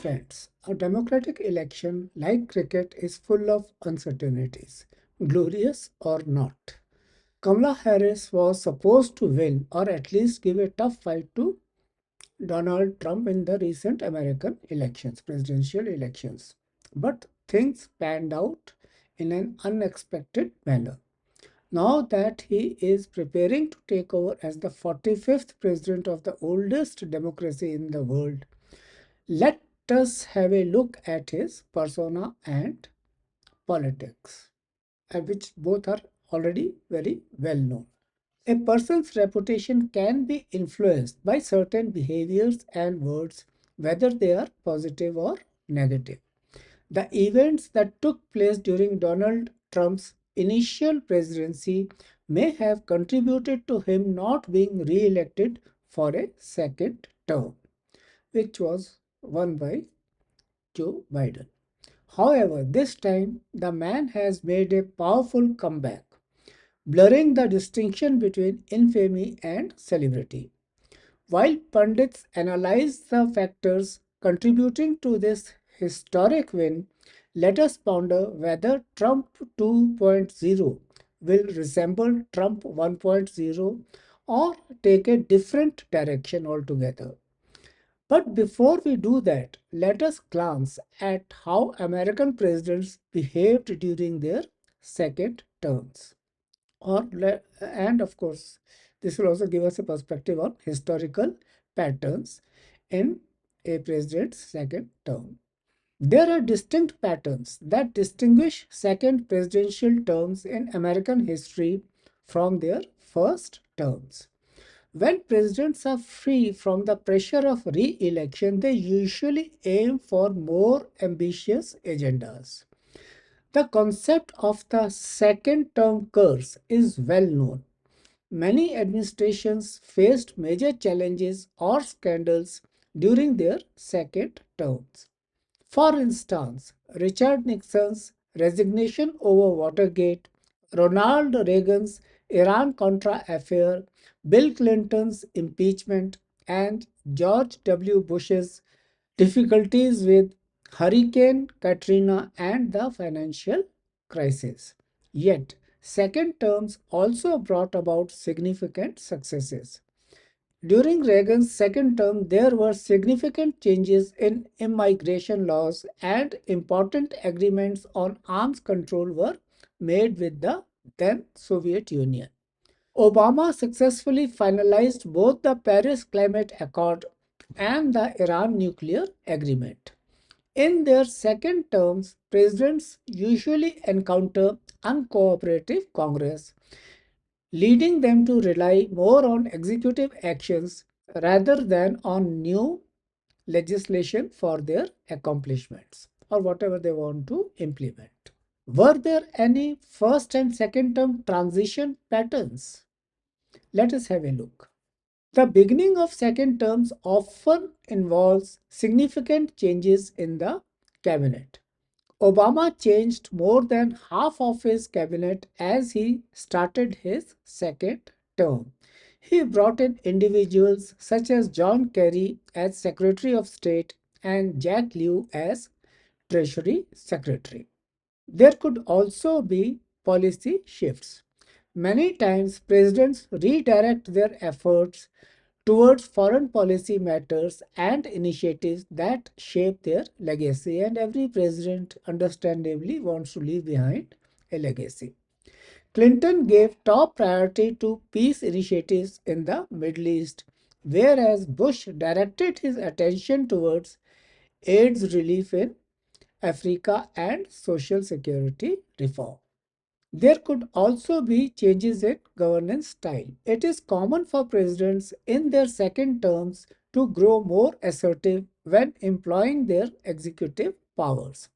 Friends, a democratic election, like cricket, is full of uncertainties, glorious or not. Kamala Harris was supposed to win or at least give a tough fight to Donald Trump in the recent American elections, presidential elections. But things panned out in an unexpected manner. Now that he is preparing to take over as the 45th president of the oldest democracy in the world, let us have a look at his persona and politics, which both are already very well known. A person's reputation can be influenced by certain behaviors and words, whether they are positive or negative. The events that took place during Donald Trump's initial presidency may have contributed to him not being re elected for a second term, which was won by Joe Biden. However, this time the man has made a powerful comeback, blurring the distinction between infamy and celebrity. While pundits analyze the factors contributing to this historic win, let us ponder whether Trump 2.0 will resemble Trump 1.0 or take a different direction altogether. But before we do that, let us glance at how American presidents behaved during their second terms. And of course, this will also give us a perspective on historical patterns in a president's second term. There are distinct patterns that distinguish second presidential terms in American history from their first terms. When presidents are free from the pressure of re-election, they usually aim for more ambitious agendas. The concept of the second term curse is well known. Many administrations faced major challenges or scandals during their second terms. For instance, Richard Nixon's resignation over Watergate, Ronald Reagan's Iran-Contra affair, Bill Clinton's impeachment, and George W. Bush's difficulties with Hurricane Katrina and the financial crisis. Yet, second terms also brought about significant successes. During Reagan's second term, there were significant changes in immigration laws and important agreements on arms control were made with the then Soviet Union. Obama successfully finalized both the Paris Climate Accord and the Iran nuclear agreement. In their second terms, presidents usually encounter uncooperative Congress, leading them to rely more on executive actions rather than on new legislation for their accomplishments or whatever they want to implement. Were there any first and second term transition patterns? Let us have a look. The beginning of second terms often involves significant changes in the cabinet. Obama changed more than half of his cabinet as he started his second term. He brought in individuals such as John Kerry as Secretary of State and Jack Lew as Treasury Secretary. There could also be policy shifts. Many times, presidents redirect their efforts towards foreign policy matters and initiatives that shape their legacy, and every president understandably wants to leave behind a legacy. Clinton gave top priority to peace initiatives in the Middle East, whereas Bush directed his attention towards AIDS relief in Africa and social security reform. There could also be changes in governance style. It is common for presidents in their second terms to grow more assertive when employing their executive powers.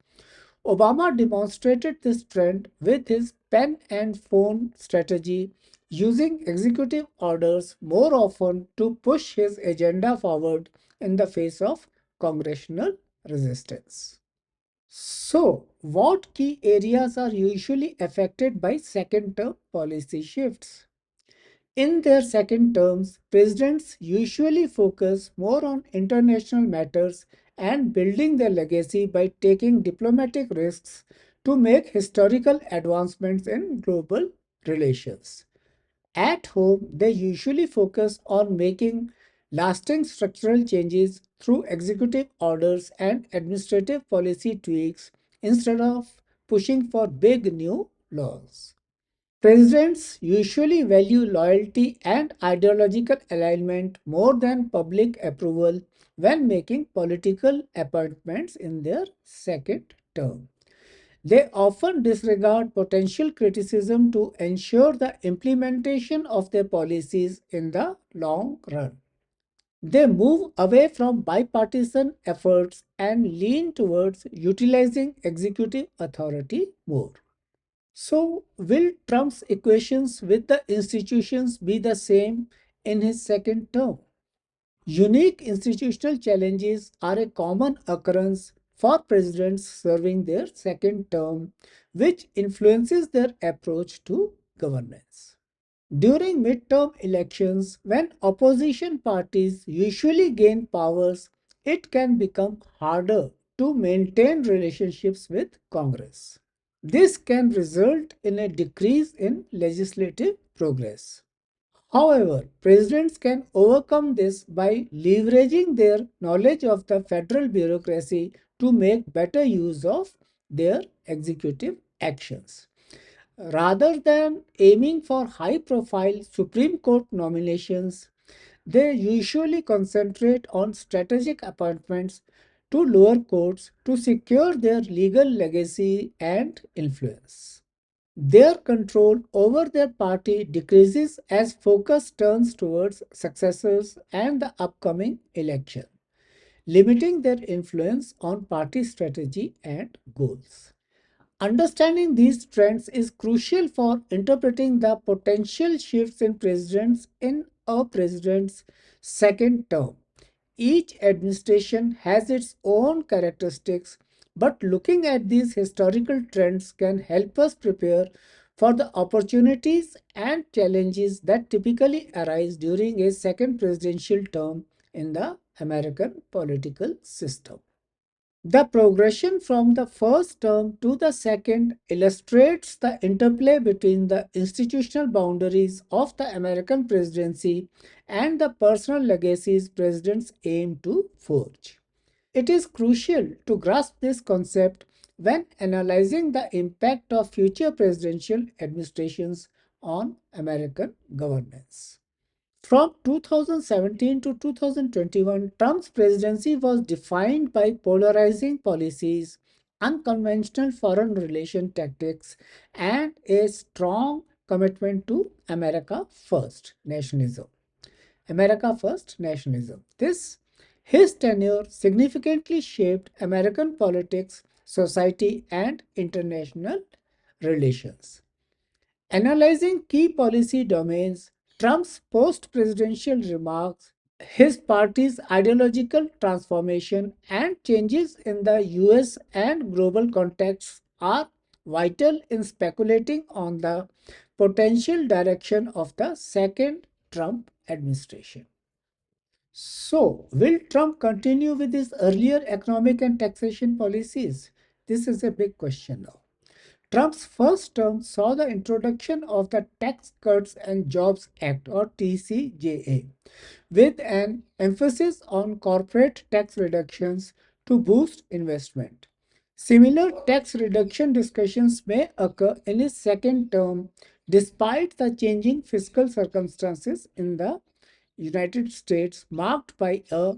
Obama demonstrated this trend with his pen and phone strategy, using executive orders more often to push his agenda forward in the face of congressional resistance. So, what key areas are usually affected by second term policy shifts? In their second terms, presidents usually focus more on international matters and building their legacy by taking diplomatic risks to make historical advancements in global relations. At home, they usually focus on making lasting structural changes through executive orders and administrative policy tweaks instead of pushing for big new laws. Presidents usually value loyalty and ideological alignment more than public approval when making political appointments in their second term. They often disregard potential criticism to ensure the implementation of their policies in the long run. They move away from bipartisan efforts and lean towards utilizing executive authority more. So, will Trump's equations with the institutions be the same in his second term? Unique institutional challenges are a common occurrence for presidents serving their second term, which influences their approach to governance. During midterm elections, when opposition parties usually gain powers, it can become harder to maintain relationships with Congress. This can result in a decrease in legislative progress. However, presidents can overcome this by leveraging their knowledge of the federal bureaucracy to make better use of their executive actions. Rather than aiming for high profile Supreme Court nominations, they usually concentrate on strategic appointments to lower courts to secure their legal legacy and influence. Their control over their party decreases as focus turns towards successors and the upcoming election, limiting their influence on party strategy and goals. Understanding these trends is crucial for interpreting the potential shifts in presidents in a president's second term. Each administration has its own characteristics, but looking at these historical trends can help us prepare for the opportunities and challenges that typically arise during a second presidential term in the American political system. The progression from the first term to the second illustrates the interplay between the institutional boundaries of the American presidency and the personal legacies presidents aim to forge. It is crucial to grasp this concept when analyzing the impact of future presidential administrations on American governance. From 2017 to 2021, Trump's presidency was defined by polarizing policies, unconventional foreign relation tactics, and a strong commitment to America First nationalism. America First nationalism. His tenure significantly shaped American politics, society, and international relations. Analyzing key policy domains, Trump's post presidential remarks, his party's ideological transformation, and changes in the US and global contexts are vital in speculating on the potential direction of the second Trump administration. So, will Trump continue with his earlier economic and taxation policies? This is a big question now. Trump's first term saw the introduction of the Tax Cuts and Jobs Act or TCJA, with an emphasis on corporate tax reductions to boost investment. Similar tax reduction discussions may occur in his second term despite the changing fiscal circumstances in the United States marked by a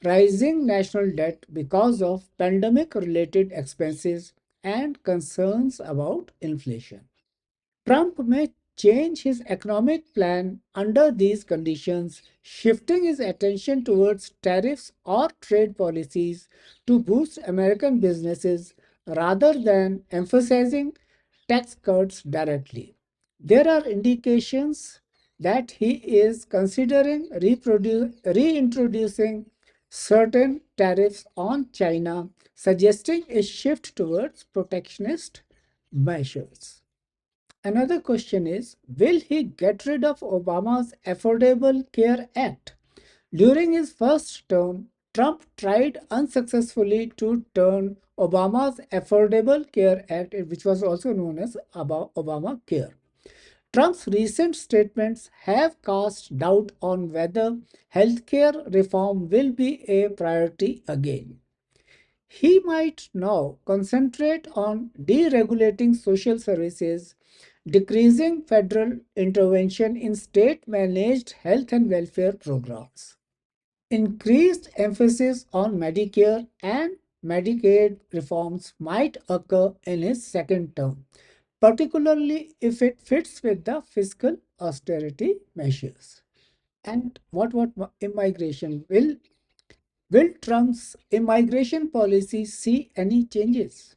rising national debt because of pandemic related expenses and concerns about inflation. Trump may change his economic plan under these conditions, shifting his attention towards tariffs or trade policies to boost American businesses rather than emphasizing tax cuts directly. There are indications that he is considering reintroducing certain tariffs on China, suggesting a shift towards protectionist measures. Another question is, will he get rid of Obama's Affordable Care Act? During his first term, Trump tried unsuccessfully to turn Obama's Affordable Care Act, which was also known as Obamacare. Trump's recent statements have cast doubt on whether healthcare reform will be a priority again. He might now concentrate on deregulating social services, decreasing federal intervention in state managed health and welfare programs. Increased emphasis on Medicare and Medicaid reforms might occur in his second term, particularly if it fits with the fiscal austerity measures. And what immigration? Will Trump's immigration policy see any changes?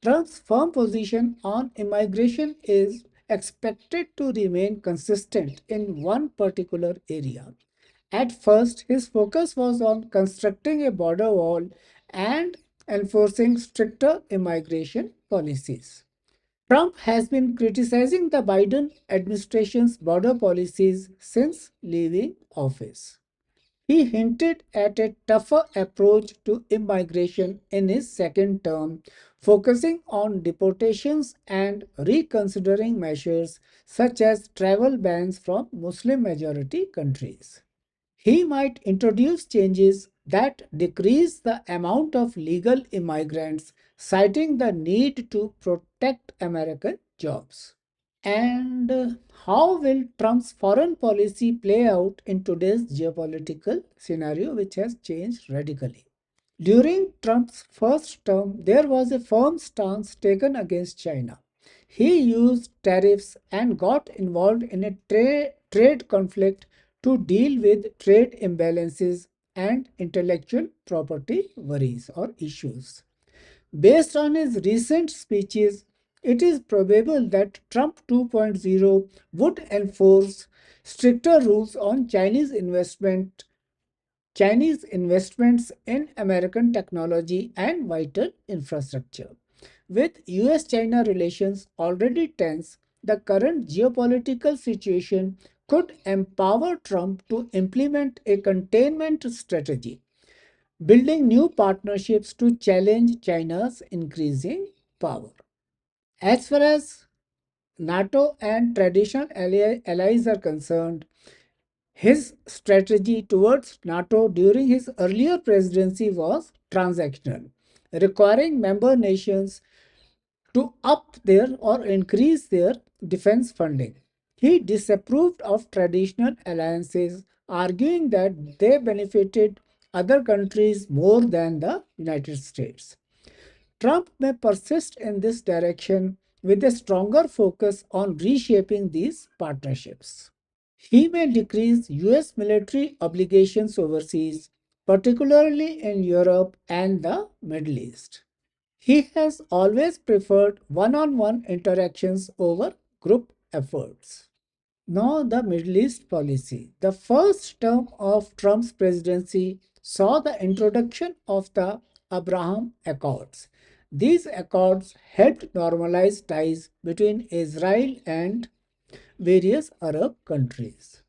Trump's firm position on immigration is expected to remain consistent in one particular area. At first, his focus was on constructing a border wall and enforcing stricter immigration policies. Trump has been criticizing the Biden administration's border policies since leaving office. He hinted at a tougher approach to immigration in his second term, focusing on deportations and reconsidering measures such as travel bans from Muslim majority countries. He might introduce changes that decrease the amount of legal immigrants, citing the need to protect American jobs. And how will Trump's foreign policy play out in today's geopolitical scenario, which has changed radically? During Trump's first term, there was a firm stance taken against China. He used tariffs and got involved in a trade conflict to deal with trade imbalances and intellectual property worries or issues. Based on his recent speeches, it is probable that Trump 2.0 would enforce stricter rules on Chinese investments in American technology and vital infrastructure. With US China relations already tense, the current geopolitical situation could empower Trump to implement a containment strategy, building new partnerships to challenge China's increasing power. As far as NATO and traditional allies are concerned, his strategy towards NATO during his earlier presidency was transactional, requiring member nations to up their or increase their defense funding. He disapproved of traditional alliances, arguing that they benefited other countries more than the United States. Trump may persist in this direction with a stronger focus on reshaping these partnerships. He may decrease US military obligations overseas, particularly in Europe and the Middle East. He has always preferred one on one interactions over group efforts. Now, the Middle East policy. The first term of Trump's presidency saw the introduction of the Abraham Accords. These accords helped normalize ties between Israel and various Arab countries.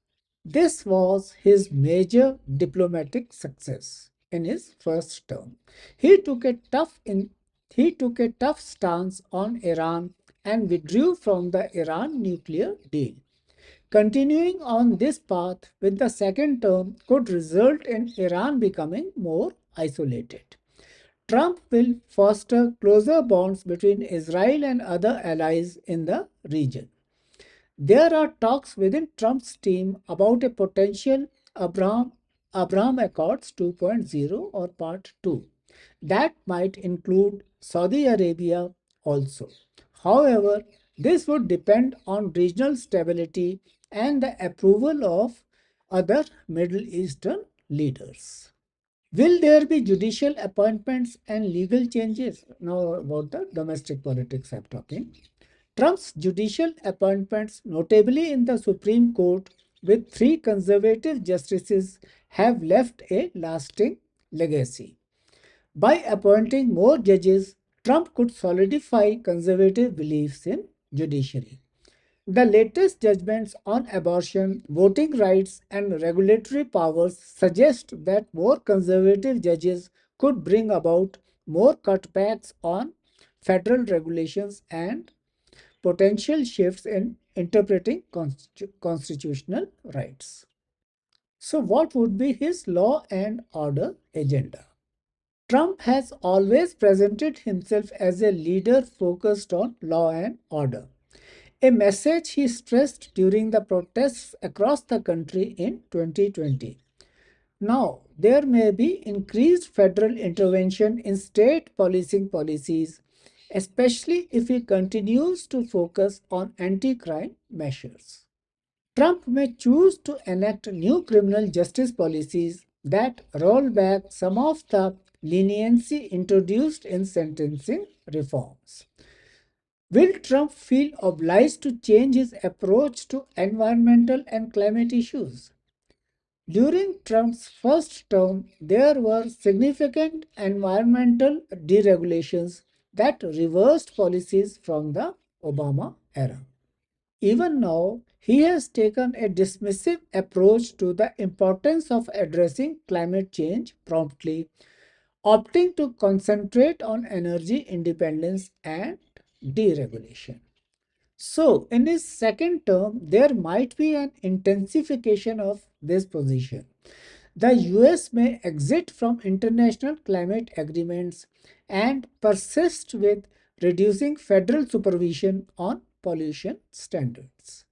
This was his major diplomatic success in his first term. He took a tough in, he took a tough stance on Iran and withdrew from the Iran nuclear deal. Continuing on this path with the second term could result in Iran becoming more isolated. Trump will foster closer bonds between Israel and other allies in the region. There are talks within Trump's team about a potential Abraham, Abraham Accords 2.0 or Part 2 that might include Saudi Arabia also. However, this would depend on regional stability and the approval of other Middle Eastern leaders. Will there be judicial appointments and legal changes? Now, about the domestic politics I'm talking. Trump's judicial appointments, notably in the Supreme Court, with three conservative justices, have left a lasting legacy. By appointing more judges, Trump could solidify conservative beliefs in judiciary. The latest judgments on abortion, voting rights, and regulatory powers suggest that more conservative judges could bring about more cutbacks on federal regulations and potential shifts in interpreting constitutional rights. So, what would be his law and order agenda? Trump has always presented himself as a leader focused on law and order, a message he stressed during the protests across the country in 2020. Now, there may be increased federal intervention in state policing policies, especially if he continues to focus on anti crime measures. Trump may choose to enact new criminal justice policies that roll back some of the leniency introduced in sentencing reforms. Will Trump feel obliged to change his approach to environmental and climate issues? During Trump's first term, there were significant environmental deregulations that reversed policies from the Obama era. Even now, he has taken a dismissive approach to the importance of addressing climate change promptly, opting to concentrate on energy independence and deregulation. So, in his second term, there might be an intensification of this position. The US may exit from international climate agreements and persist with reducing federal supervision on pollution standards.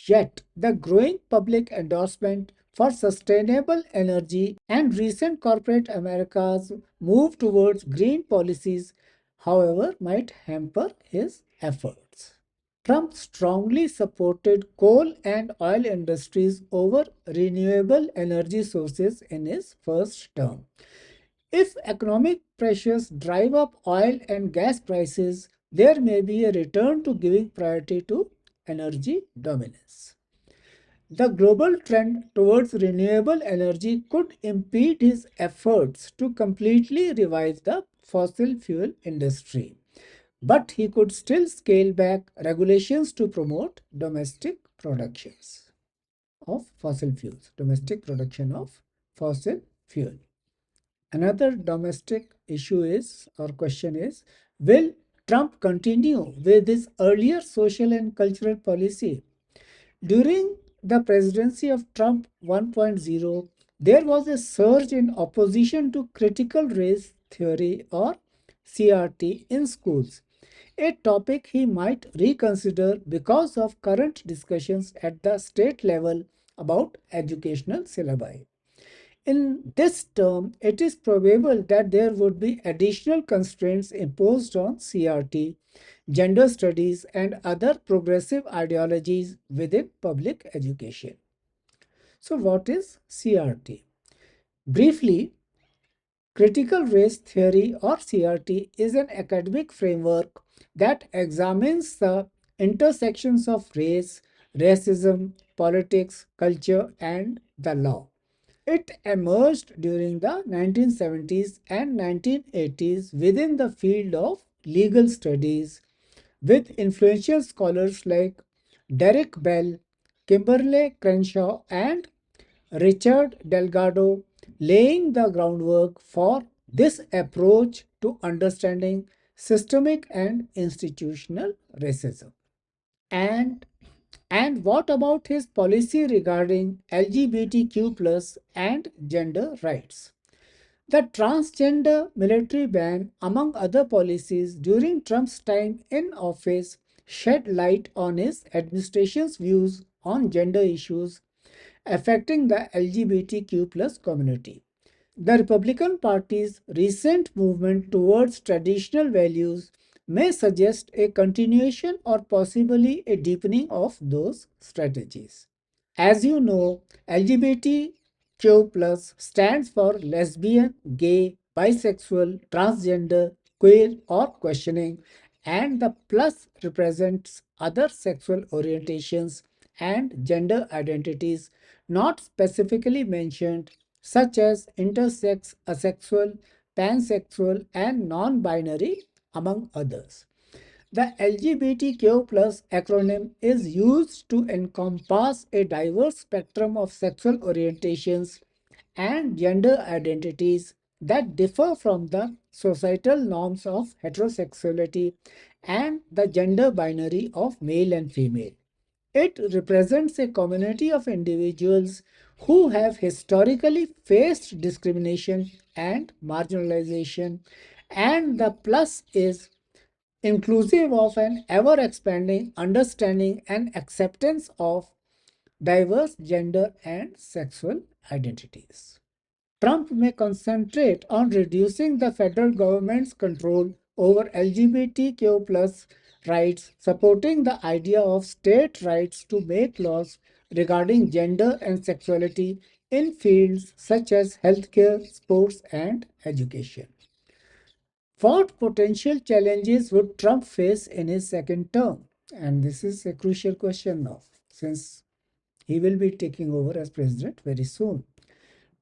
Yet, the growing public endorsement for sustainable energy and recent corporate America's move towards green policies, however, might hamper his efforts. Trump strongly supported coal and oil industries over renewable energy sources in his first term. If economic pressures drive up oil and gas prices, there may be a return to giving priority to energy dominance. The global trend towards renewable energy could impede his efforts to completely revive the fossil fuel industry, but he could still scale back regulations to promote domestic productions of fossil fuels, domestic production of fossil fuel. Another domestic issue is, or question is, will Trump continue with his earlier social and cultural policy? During the presidency of Trump 1.0, there was a surge in opposition to critical race theory or CRT in schools, a topic he might reconsider because of current discussions at the state level about educational syllabi. In this term, it is probable that there would be additional constraints imposed on CRT, gender studies, and other progressive ideologies within public education. So, what is CRT? Briefly, critical race theory or CRT is an academic framework that examines the intersections of race, racism, politics, culture, and the law. It emerged during the 1970s and 1980s within the field of legal studies, with influential scholars like Derek Bell, Kimberly Crenshaw, and Richard Delgado laying the groundwork for this approach to understanding systemic and institutional racism. And and what about his policy regarding LGBTQ plus and gender rights? The transgender military ban, among other policies during Trump's time in office, shed light on his administration's views on gender issues affecting the LGBTQ plus community. The Republican Party's recent movement towards traditional values may suggest a continuation or possibly a deepening of those strategies. As you know, LGBTQ plus stands for lesbian, gay, bisexual, transgender, queer, or questioning, and the plus represents other sexual orientations and gender identities not specifically mentioned, such as intersex, asexual, pansexual, and non binary, among others. The LGBTQ plus acronym is used to encompass a diverse spectrum of sexual orientations and gender identities that differ from the societal norms of heterosexuality and the gender binary of male and female. It represents a community of individuals who have historically faced discrimination and marginalization, and the plus is inclusive of an ever expanding understanding and acceptance of diverse gender and sexual identities. Trump may concentrate on reducing the federal government's control over LGBTQ plus rights, supporting the idea of state rights to make laws regarding gender and sexuality in fields such as healthcare, sports, and education. What potential challenges would Trump face in his second term? And this is a crucial question now, since he will be taking over as president very soon.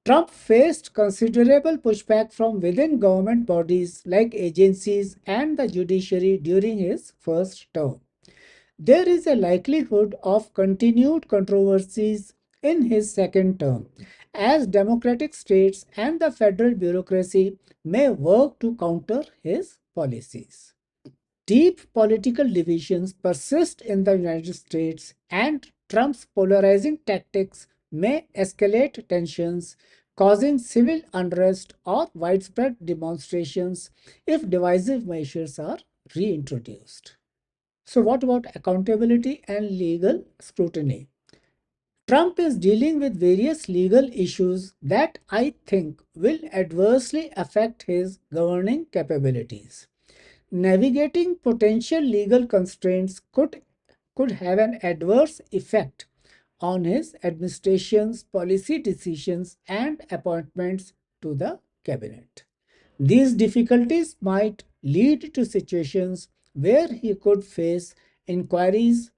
Trump faced considerable pushback from within government bodies like agencies and the judiciary during his first term. There is a likelihood of continued controversies in his second term, as democratic states and the federal bureaucracy may work to counter his policies. Deep political divisions persist in the United States, and Trump's polarizing tactics may escalate tensions, causing civil unrest or widespread demonstrations if divisive measures are reintroduced. So, what about accountability and legal scrutiny? Trump is dealing with various legal issues that I think will adversely affect his governing capabilities. Navigating potential legal constraints could have an adverse effect on his administration's policy decisions and appointments to the cabinet. These difficulties might lead to situations where he could face inquiries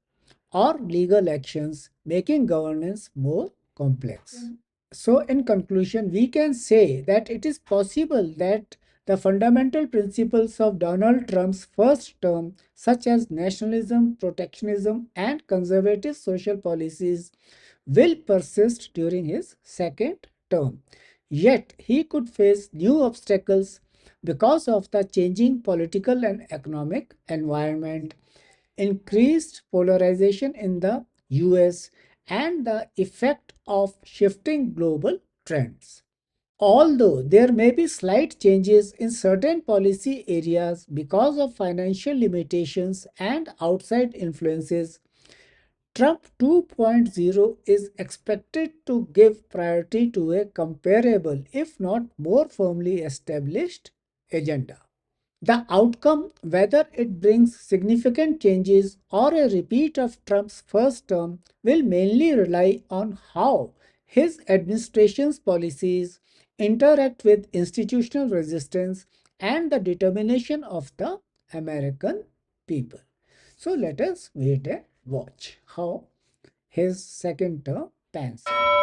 or legal actions, making governance more complex. So, in conclusion, we can say that it is possible that the fundamental principles of Donald Trump's first term, such as nationalism, protectionism, and conservative social policies, will persist during his second term. Yet, he could face new obstacles because of the changing political and economic environment, increased polarization in the US, and the effect of shifting global trends. Although there may be slight changes in certain policy areas because of financial limitations and outside influences, Trump 2.0 is expected to give priority to a comparable, if not more firmly established, agenda. The outcome, whether it brings significant changes or a repeat of Trump's first term, will mainly rely on how his administration's policies interact with institutional resistance and the determination of the American people. So let us wait and watch how his second term pans out.